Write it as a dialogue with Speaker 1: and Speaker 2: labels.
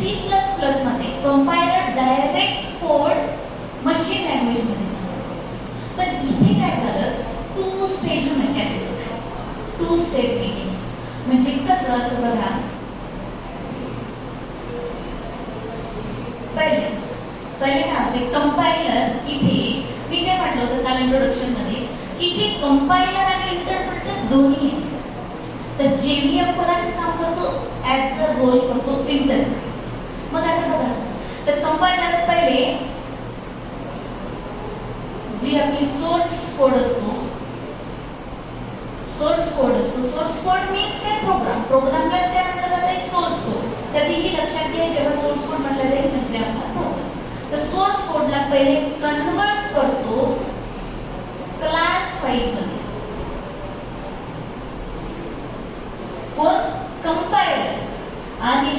Speaker 1: C plus plus मध्ये compiler direct code machine language मध्ये पण इथे काय झालं, टू स्टेज मेकॅनिझम आहे, टू स्टेप मेकॅनिझम. म्हणजे कसं तर बघा, पहिले काय होते, कंपायलर इथे मी काय म्हटलं होतं काल इंट्रोडक्शन मध्ये की इथे कंपायलर आणि इंटरप्रेटर दोन्ही आहे. तर जेव्हीएम कोणाचं काम करतो, ऍज अ रोल करतो इंटरप्रेटर. मग आता बघा, तर कंपायलर पहिले जी आपली सोर्स कोड असतो, सोर्स कोड मीन्स काय, प्रोग्रामलाच काय म्हटलं जातं, सोर्स कोड. कधीही लक्षात घ्या जेव्हा सोर्स कोड म्हटलं जाईल म्हणजे आपला प्रोग्राम. तर सोर्स कोडला पहिले कन्वर्ट करतो क्लास फाईल मध्ये, कोण, कंपायलर. आणि